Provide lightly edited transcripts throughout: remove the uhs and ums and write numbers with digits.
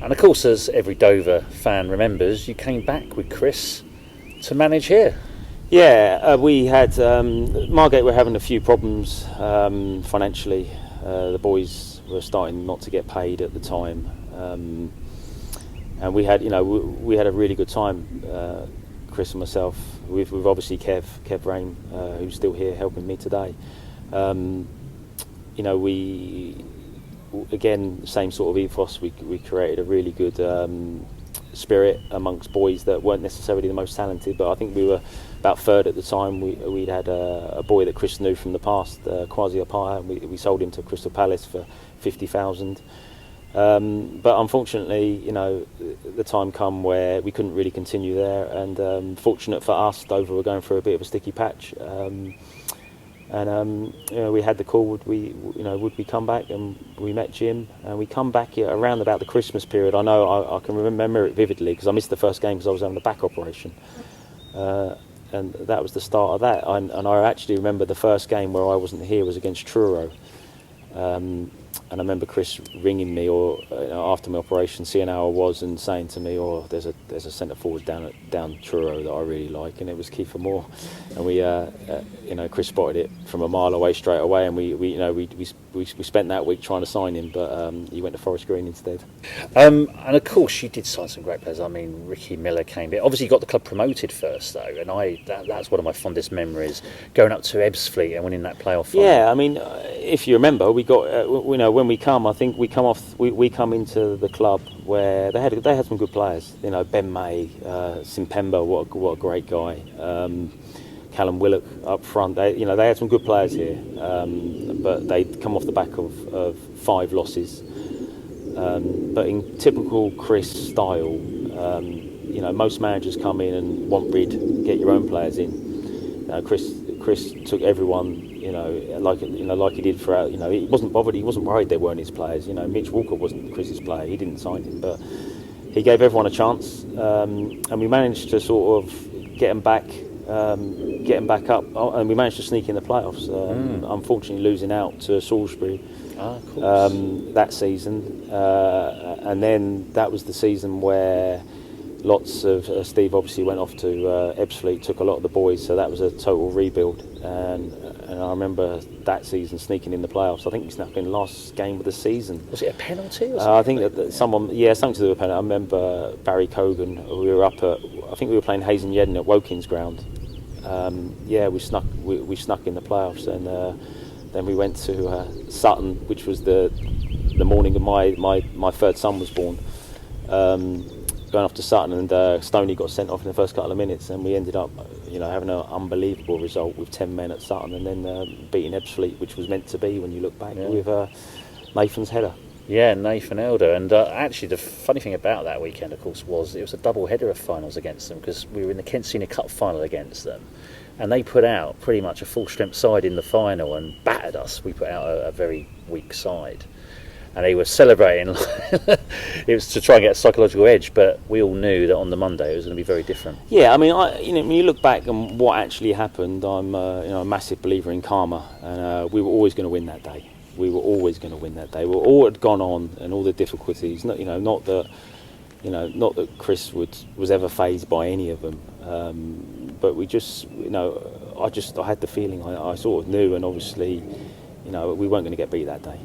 And of course, as every Dover fan remembers, you came back with Chris to manage here. Yeah, we had Margate were having a few problems financially. The boys were starting not to get paid at the time, and we had a really good time. Chris and myself, with obviously Kev Rain, who's still here helping me today. We again, same sort of ethos. We created a really good spirit amongst boys that weren't necessarily the most talented, but I think we were about third at the time. We'd had a boy that Chris knew from the past, Kwasi Apaya, and we sold him to Crystal Palace for 50,000. But unfortunately, the time come where we couldn't really continue there, and fortunate for us, Dover were going through a bit of a sticky patch. We had the call, would we come back, and we met Jim, and we come back around about the Christmas period. I know I can remember it vividly because I missed the first game because I was having a back operation, and that was the start of that. And I actually remember the first game where I wasn't here was against Truro, and I remember Chris ringing me after my operation, seeing how I was, and saying to me, there's a centre forward down Truro that I really like, and it was Kiefer Moore, and we Chris spotted it from a mile away straight away, and we spent that week trying to sign him, but he went to Forest Green instead. And of course you did sign some great players. I mean, Ricky Miller came here. Obviously you got the club promoted first though, and that's one of my fondest memories, going up to Ebbsfleet and winning that playoff final. Yeah, I mean, if you remember, we got when we come, I think we come into the club where they had some good players. Ben May, Simpemba, what a great guy. Callum Willock up front. They had some good players here, but they'd come off the back of 5 losses. But in typical Chris style, most managers come in and want get your own players in. Chris took everyone, like he did throughout. He wasn't bothered. He wasn't worried they weren't his players. Mitch Walker wasn't Chris's player. He didn't sign him, but he gave everyone a chance, and we managed to sort of get them back up, and we managed to sneak in the playoffs. Unfortunately, losing out to Salisbury that season, and then that was the season where lots of Steve obviously went off to Ebbsfleet, took a lot of the boys, so that was a total rebuild. And I remember that season sneaking in the playoffs. I think we snuck in last game of the season. Was it a penalty? Or I think that something to do with a penalty. I remember Barry Cogan. We were up at, I think we were playing Hayes and Yedden at Wokins Ground. We snuck in the playoffs, and then we went to Sutton, which was the morning of my third son was born. Going off to Sutton, and Stoney got sent off in the first couple of minutes, and we ended up having an unbelievable result with 10 men at Sutton, and then beating Ebbsfleet, which was meant to be when you look back, with Nathan's header. Yeah, Nathan Elder. And actually the funny thing about that weekend, of course, was it was a double header of finals against them, because we were in the Kent Senior Cup final against them, and they put out pretty much a full strength side in the final and battered us. We put out a very weak side, and they were celebrating. It was to try and get a psychological edge, but we all knew that on the Monday it was going to be very different. Yeah, I mean, when you look back and what actually happened, I'm a massive believer in karma, and we were always going to win that day. We were always going to win that day. All had gone on, and all the difficulties. Not that Chris was ever fazed by any of them, but we just, I had the feeling. I sort of knew, and obviously, we weren't going to get beat that day.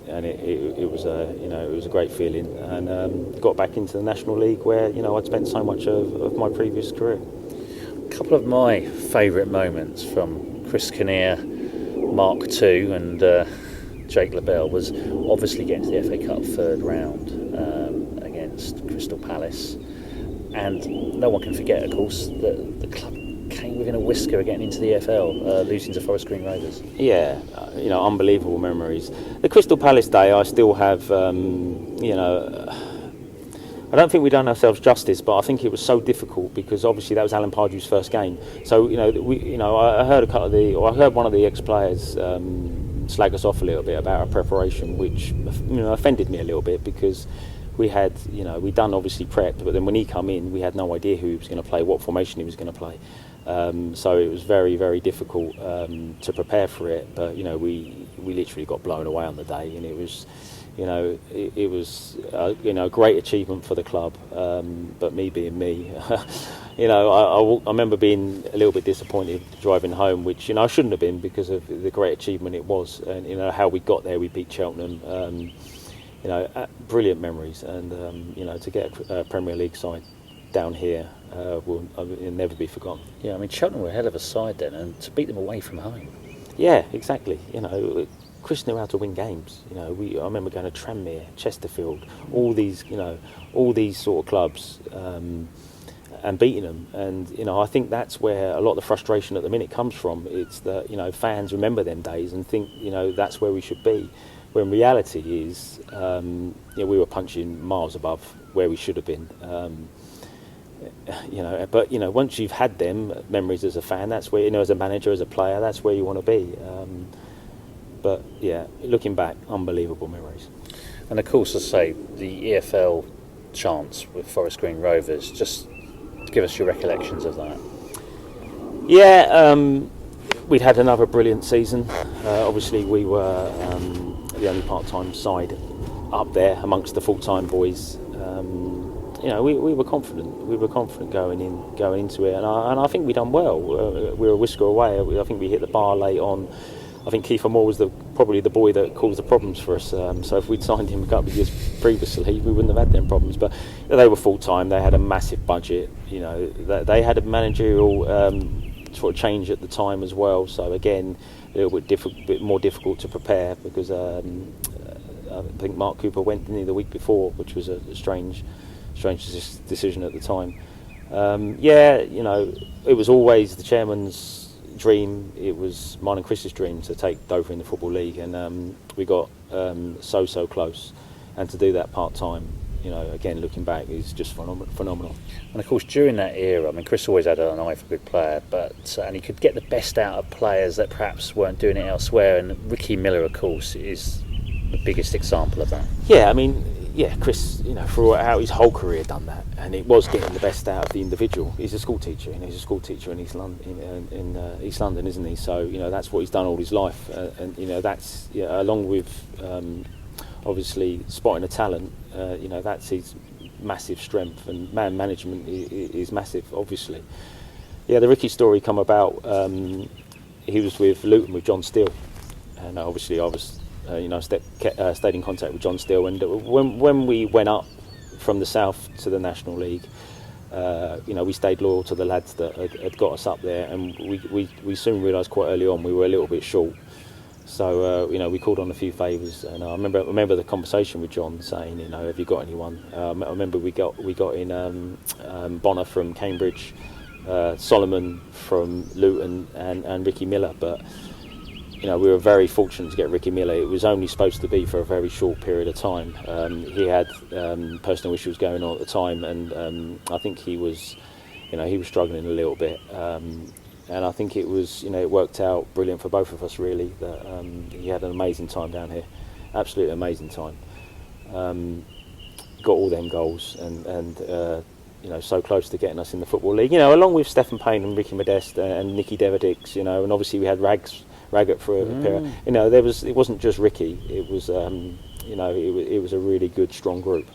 And it was a great feeling, and got back into the National League where I'd spent so much of my previous career. A couple of my favourite moments from Chris Kinnear, Mark II, and Jake Leberl was obviously getting to the FA Cup third round against Crystal Palace, and no one can forget, of course, that the club came within a whisker of getting into the EFL, losing to Forest Green Rovers. Yeah, unbelievable memories. The Crystal Palace day, I still have, I don't think we've done ourselves justice, but I think it was so difficult because obviously that was Alan Pardew's first game. So I heard I heard one of the ex-players slag us off a little bit about our preparation, which offended me a little bit, because we had, we'd done obviously prep, but then when he come in, we had no idea who he was going to play, what formation he was going to play. So it was very, very difficult to prepare for it. But we literally got blown away on the day, and it was It was a great achievement for the club. But me being me, I remember being a little bit disappointed driving home, which I shouldn't have been because of the great achievement it was, and how we got there. We beat Cheltenham. Brilliant memories, and to get a Premier League side down here will never be forgotten. Yeah, I mean Cheltenham were a hell of a side then, and to beat them away from home. Yeah, exactly. Chris knew how to win games. I remember going to Tranmere, Chesterfield, all these sort of clubs, and beating them. And I think that's where a lot of the frustration at the minute comes from. It's that fans remember them days and think that's where we should be. When reality is, we were punching miles above where we should have been. But once you've had them memories as a fan, that's where as a manager, as a player, that's where you want to be. But yeah, looking back, unbelievable memories. And of course, as I say, the EFL chance with Forest Green Rovers. Just give us your recollections of that. Yeah, we'd had another brilliant season. Obviously, we were the only part-time side up there amongst the full-time boys. We were confident. We were confident going into it, and I think we done well. We were a whisker away. I think we hit the bar late on. I think Kiefer Moore was probably the boy that caused the problems for us. So if we'd signed him a couple of years previously, we wouldn't have had them problems. But they were full time. They had a massive budget. They had a managerial sort of change at the time as well. So again, a little bit more difficult to prepare because I think Mark Cooper went the week before, which was a strange decision at the time. It was always the chairman's dream. It was mine and Chris's dream to take Dover in the Football League, and we got so close. And to do that part time, again looking back, is just phenomenal. And of course, during that era, I mean, Chris always had an eye for a good player, and he could get the best out of players that perhaps weren't doing it elsewhere. And Ricky Miller, of course, is the biggest example of that. Yeah, I mean, Chris, throughout his whole career done that, and it was getting the best out of the individual. He's a school teacher, he's a school teacher in East London, East London, isn't he? So that's what he's done all his life, and that's along with obviously spotting a talent. That's his massive strength, and man management is massive, obviously. Yeah, the Ricky story come about. He was with Luton with John Steele, and obviously I was. Stayed in contact with John Steele, and when we went up from the South to the National League, we stayed loyal to the lads that had got us up there, and we soon realised quite early on we were a little bit short. So we called on a few favours, and I remember the conversation with John saying, have you got anyone? I remember we got in Bonner from Cambridge, Solomon from Luton, and Ricky Miller, but. We were very fortunate to get Ricky Miller. It was only supposed to be for a very short period of time. He had personal issues going on at the time, and I think he was struggling a little bit. And I think it worked out brilliant for both of us, really. That he had an amazing time down here, absolutely amazing time. Got all them goals, and so close to getting us in the Football League. Along with Stephen Payne and Ricky Modeste and Nicky Deverdix. And obviously we had Raggett for a period. It wasn't just Ricky. It was it was a really good, strong group.